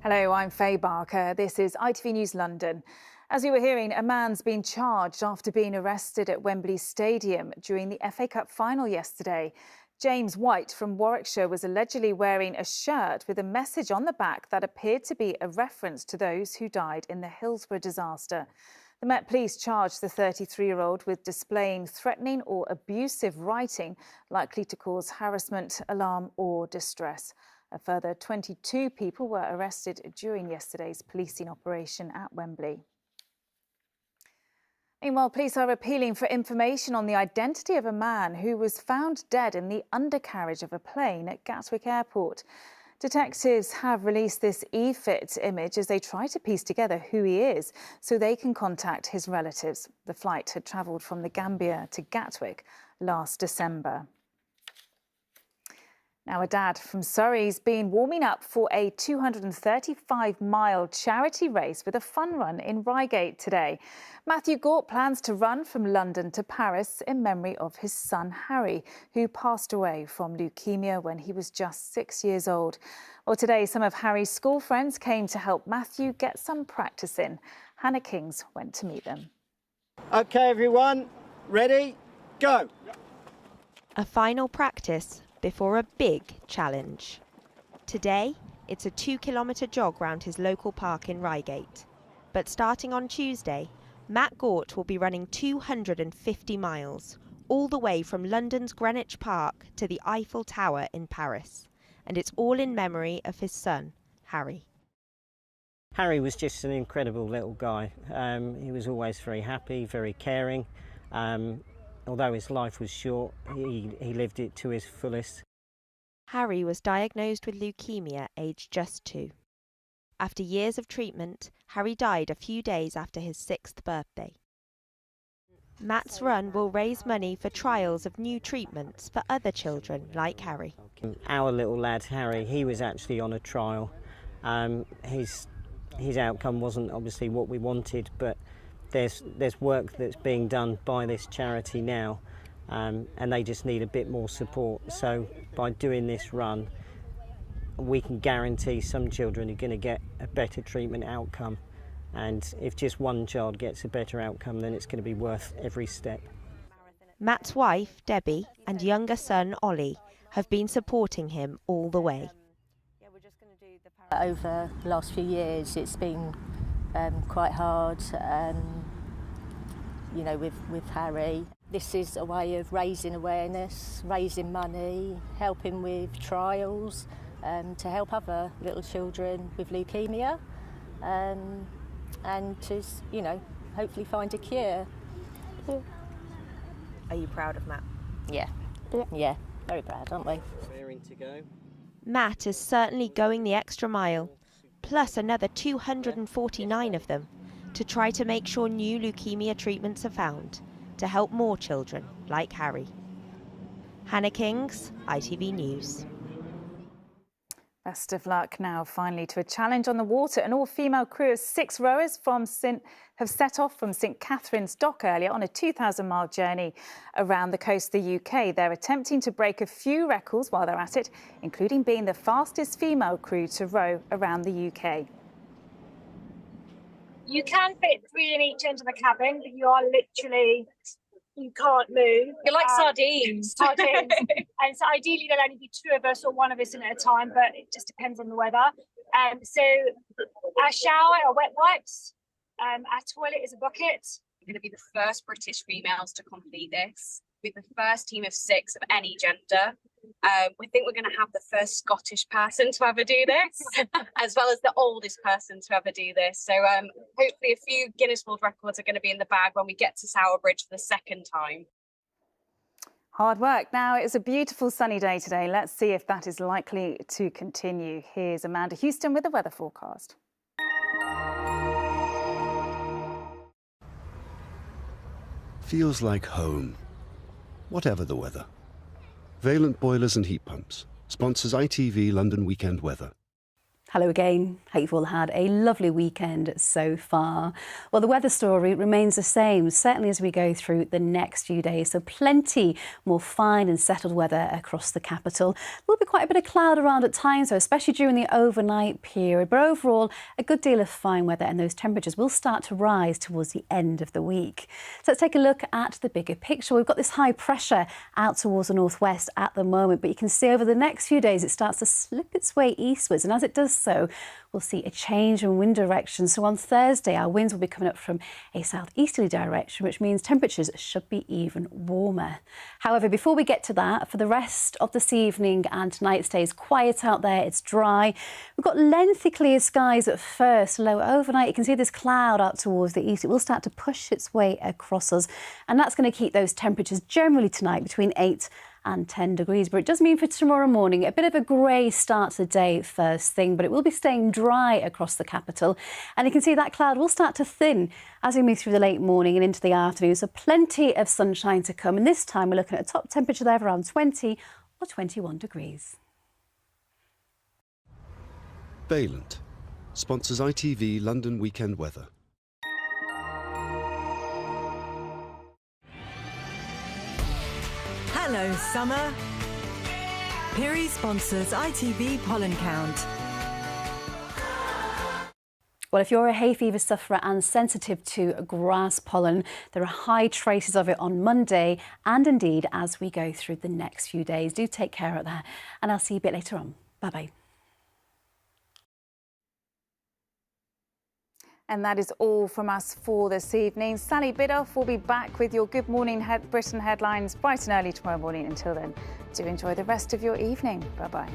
Hello, I'm Faye Barker. This is ITV News London. As you were hearing, a man's been charged after being arrested at Wembley Stadium during the FA Cup final yesterday. James White from Warwickshire was allegedly wearing a shirt with a message on the back that appeared to be a reference to those who died in the Hillsborough disaster. The Met Police charged the 33-year-old with displaying threatening or abusive writing likely to cause harassment, alarm or distress. A further 22 people were arrested during yesterday's policing operation at Wembley. Meanwhile, police are appealing for information on the identity of a man who was found dead in the undercarriage of a plane at Gatwick Airport. Detectives have released this e-fit image as they try to piece together who he is so they can contact his relatives. The flight had travelled from the Gambia to Gatwick last December. Now, a dad from Surrey's been warming up for a 235-mile charity race with a fun run in Reigate today. Matthew Gort plans to run from London to Paris in memory of his son Harry, who passed away from leukemia when he was just 6 years old. Well, today, some of Harry's school friends came to help Matthew get some practice in. Hannah Kings went to meet them. OK, everyone, ready, go. A final practice before a big challenge. Today, it's a 2-kilometre jog round his local park in Reigate. But starting on Tuesday, Matt Gort will be running 250 miles, all the way from London's Greenwich Park to the Eiffel Tower in Paris. And it's all in memory of his son, Harry. Harry was just an incredible little guy. He was always very happy, very caring. Although his life was short, he lived it to his fullest. Harry was diagnosed with leukemia aged just 2. After years of treatment, Harry died a few days after his 6th birthday. Matt's run will raise money for trials of new treatments for other children like Harry. Our little lad, Harry, he was actually on a trial. His outcome wasn't obviously what we wanted, but there's work that's being done by this charity now, and they just need a bit more support. So by doing this run, we can guarantee some children are going to get a better treatment outcome. And if just one child gets a better outcome, then it's going to be worth every step. Matt's wife, Debbie, and younger son, Ollie, have been supporting him all the way. Over the last few years, it's been quite hard, you know, with Harry. This is a way of raising awareness, raising money, helping with trials, to help other little children with leukemia, and to, you know, hopefully find a cure. Are you proud of Matt? Yeah, very proud, aren't we? Raring to go. Matt is certainly going the extra mile, plus another 249 of them, to try to make sure new leukemia treatments are found, to help more children like Harry. Hannah Kings, ITV News. Best of luck now, finally, to a challenge on the water. An all-female crew of 6 rowers have set off from St Catherine's Dock earlier on a 2,000-mile journey around the coast of the UK. They're attempting to break a few records while they're at it, including being the fastest female crew to row around the UK. You can fit 3 in each end of the cabin, but you are literally, you can't move. You're like sardines. Sardines. And so ideally there'll only be 2 of us or 1 of us in at a time, but it just depends on the weather. So our shower are wet wipes. Our toilet is a bucket. We're going to be the first British females to complete this. We're the first team of 6 of any gender. We think we're going to have the first Scottish person to ever do this, as well as the oldest person to ever do this. So hopefully a few Guinness World Records are going to be in the bag when we get to Sowerbridge for the 2nd time. Hard work. Now, it's a beautiful sunny day today. Let's see if that is likely to continue. Here's Amanda Houston with the weather forecast. Feels like home, whatever the weather. Valent Boilers and Heat Pumps sponsors ITV London Weekend Weather. Hello again. Hope you've all had a lovely weekend so far. Well, the weather story remains the same, certainly as we go through the next few days. So plenty more fine and settled weather across the capital. Will be quite a bit of cloud around at times, though, especially during the overnight period. But overall, a good deal of fine weather, and those temperatures will start to rise towards the end of the week. So let's take a look at the bigger picture. We've got this high pressure out towards the northwest at the moment, but you can see over the next few days it starts to slip its way eastwards, and as it does so, we'll see a change in wind direction. So on Thursday, our winds will be coming up from a southeasterly direction, which means temperatures should be even warmer. However, before we get to that, for the rest of this evening and tonight, it stays quiet out there. It's dry. We've got lengthy clear skies at first. Low overnight, you can see this cloud out towards the east. It will start to push its way across us, and that's going to keep those temperatures generally tonight between 8 and 10 degrees. But it does mean for tomorrow morning a bit of a grey start to the day first thing, but it will be staying dry across the capital. And you can see that cloud will start to thin as we move through the late morning and into the afternoon. So plenty of sunshine to come. And this time we're looking at a top temperature there of around 20 or 21 degrees. Valent sponsors ITV London Weekend Weather. Hello, summer. Piri sponsors ITV Pollen Count. Well, if you're a hay fever sufferer and sensitive to grass pollen, there are high traces of it on Monday and indeed as we go through the next few days. Do take care of that, and I'll see you a bit later on. Bye-bye. And that is all from us for this evening. Sally Bidoff will be back with your Good Morning Britain headlines bright and early tomorrow morning. Until then, do enjoy the rest of your evening. Bye-bye.